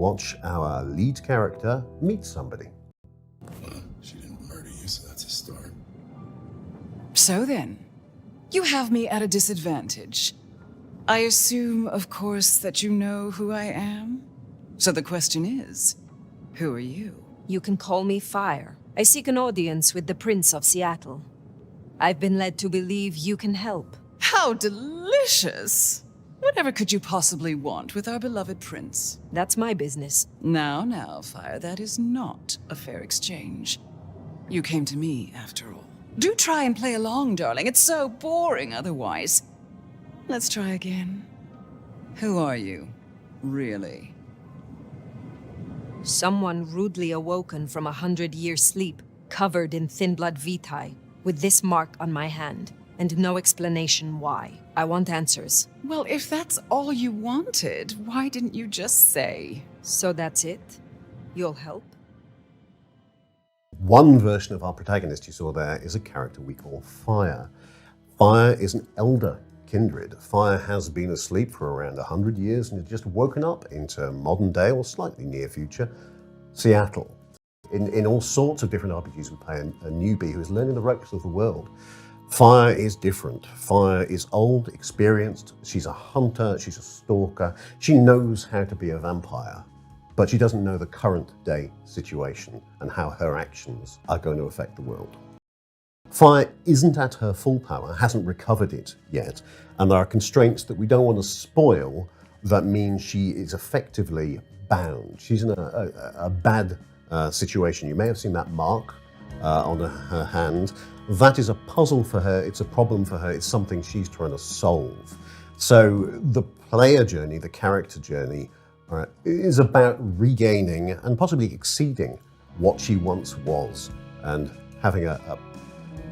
watch our lead character meet somebody. Well, she didn't murder you, so that's a start. So then, you have me at a disadvantage. I assume, of course, that you know who I am? So the question is, who are you? You can call me Fire. I seek an audience with the Prince of Seattle. I've been led to believe you can help. How delicious! Whatever could you possibly want with our beloved prince? That's my business. Now, Fire, that is not a fair exchange. You came to me, after all. Do try and play along, darling. It's so boring otherwise. Let's try again. Who are you, really? Someone rudely awoken from 100-year sleep, covered in thin blood vitae, with this mark on my hand, and no explanation why. I want answers. Well, if that's all you wanted, why didn't you just say? So that's it? You'll help? One version of our protagonist you saw there is a character we call Fire. Fire is an elder kindred. Fire has been asleep for around 100 years and has just woken up into modern day or slightly near future Seattle. In all sorts of different RPGs we play a newbie who is learning the ropes of the world. Fire is different. Fire is old, experienced. She's a hunter, she's a stalker. She knows how to be a vampire, but she doesn't know the current day situation and how her actions are going to affect the world. Fire isn't at her full power, hasn't recovered it yet, and there are constraints that we don't want to spoil that mean she is effectively bound. She's in a bad situation. You may have seen that mark on her hand. That is a puzzle for her, it's a problem for her, it's something she's trying to solve. So the player journey, the character journey, is about regaining and possibly exceeding what she once was and having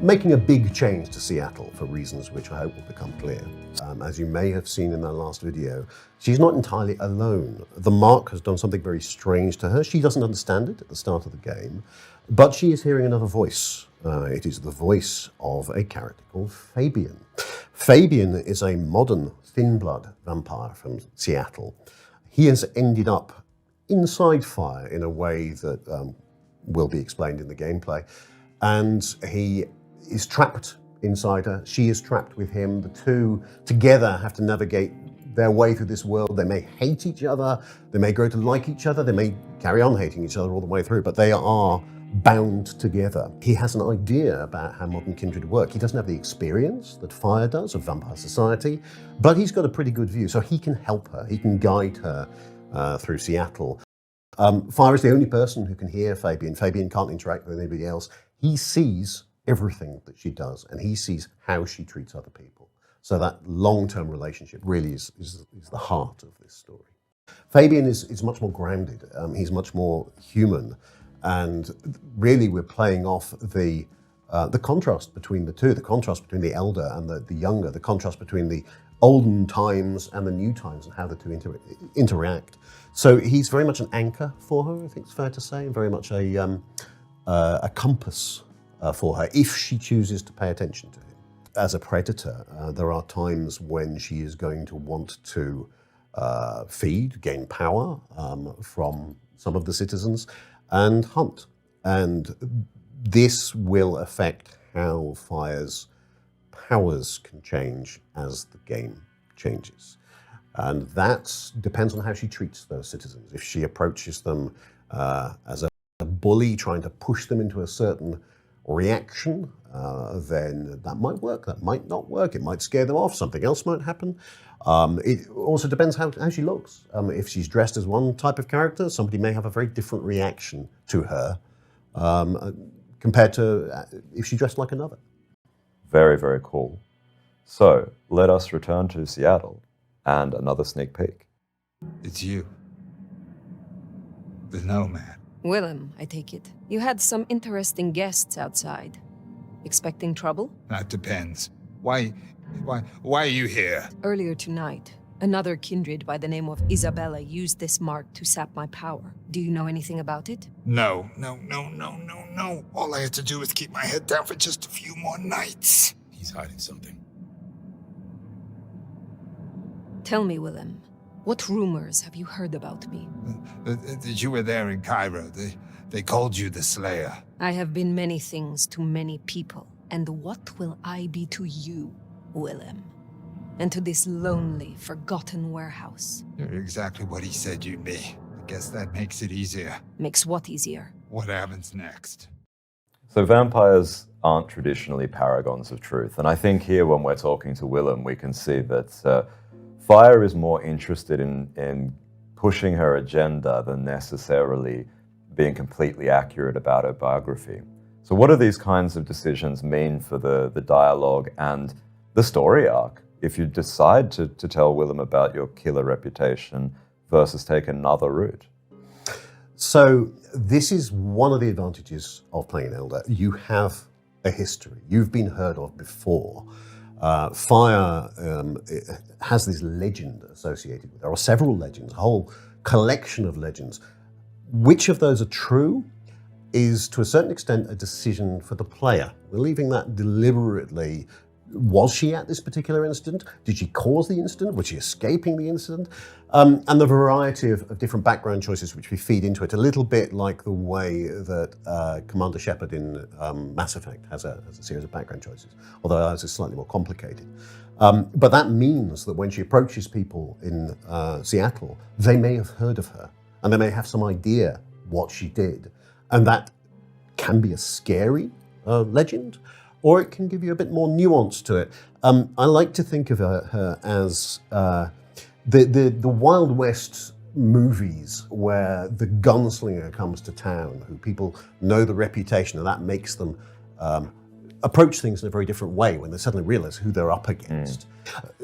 making a big change to Seattle for reasons which I hope will become clear. As you may have seen in that last video, she's not entirely alone. The mark has done something very strange to her. She doesn't understand it at the start of the game, but she is hearing another voice. It is the voice of a character called Fabian. Fabian is a modern thin blood vampire from Seattle. He has ended up inside Fire in a way that will be explained in the gameplay. And he is trapped inside her. She is trapped with him. The two together have to navigate their way through this world. They may hate each other. They may grow to like each other. They may carry on hating each other all the way through, but they are bound together. He has an idea about how modern kindred work. He doesn't have the experience that Fire does of vampire society, but he's got a pretty good view, so he can help her. He can guide her through Seattle. Fire is the only person who can hear Fabian. Fabian can't interact with anybody else. He sees everything that she does, and he sees how she treats other people. So that long-term relationship really is the heart of this story. Fabian is much more grounded. He's much more human. And really we're playing off the contrast between the two, the contrast between the elder and the younger, the contrast between the olden times and the new times and how the two interact. So he's very much an anchor for her, I think it's fair to say, and very much a compass for her if she chooses to pay attention to him. As a predator, there are times when she is going to want to gain power from some of the citizens, and hunt. And this will affect how Fire's powers can change as the game changes. And that depends on how she treats those citizens. If she approaches them as a bully, trying to push them into a certain reaction, then that might work, that might not work, it might scare them off, something else might happen. It also depends how she looks. If she's dressed as one type of character, somebody may have a very different reaction to her compared to if she dressed like another. Very, very cool. So let us return to Seattle and another sneak peek. It's you. The nomad. Willem, I take it. You had some interesting guests outside. Expecting trouble? That depends. Why are you here? Earlier tonight, another kindred by the name of Isabella used this mark to sap my power. Do you know anything about it? No. All I had to do was keep my head down for just a few more nights. He's hiding something. Tell me, Willem, What rumors have you heard about me? That you were there in Cairo. They called you the Slayer. I have been many things to many people. And what will I be to you, Willem? And to this lonely, forgotten warehouse? You're exactly what he said you'd be. I guess that makes it easier. Makes what easier? What happens next? So vampires aren't traditionally paragons of truth. And I think here when we're talking to Willem, we can see that Fire is more interested in pushing her agenda than necessarily being completely accurate about her biography. So what do these kinds of decisions mean for the dialogue and the story arc if you decide to tell Willem about your killer reputation versus take another route? So this is one of the advantages of playing an Elder. You have a history. You've been heard of before. Fire has this legend associated with it. There are several legends, a whole collection of legends. Which of those are true is to a certain extent a decision for the player. We're leaving that deliberately. Was she at this particular incident? Did she cause the incident? Was she escaping the incident? And the variety of different background choices which we feed into it, a little bit like the way that Commander Shepard in Mass Effect has a series of background choices, although ours is slightly more complicated. But that means that when she approaches people in Seattle, they may have heard of her, and they may have some idea what she did. And that can be a scary legend, or it can give you a bit more nuance to it. I like to think of her as the Wild West movies where the gunslinger comes to town, who people know the reputation, and that makes them approach things in a very different way when they suddenly realize who they're up against.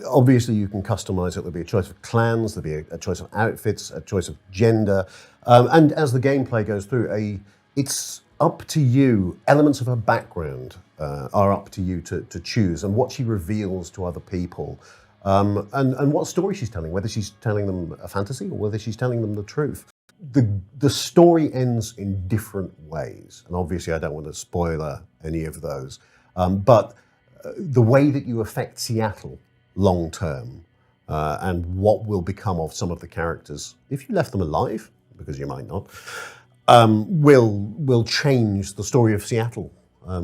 Obviously, you can customize it. There'll be a choice of clans, there'll be a choice of outfits, a choice of gender. And as the gameplay goes through, it's up to you. Elements of her background are up to you to choose, and what she reveals to other people, and what story she's telling, whether she's telling them a fantasy or whether she's telling them the truth. The story ends in different ways, and obviously I don't want to spoiler any of those, but the way that you affect Seattle long term, and what will become of some of the characters, if you left them alive, because you might not, will change the story of Seattle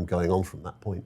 going on from that point.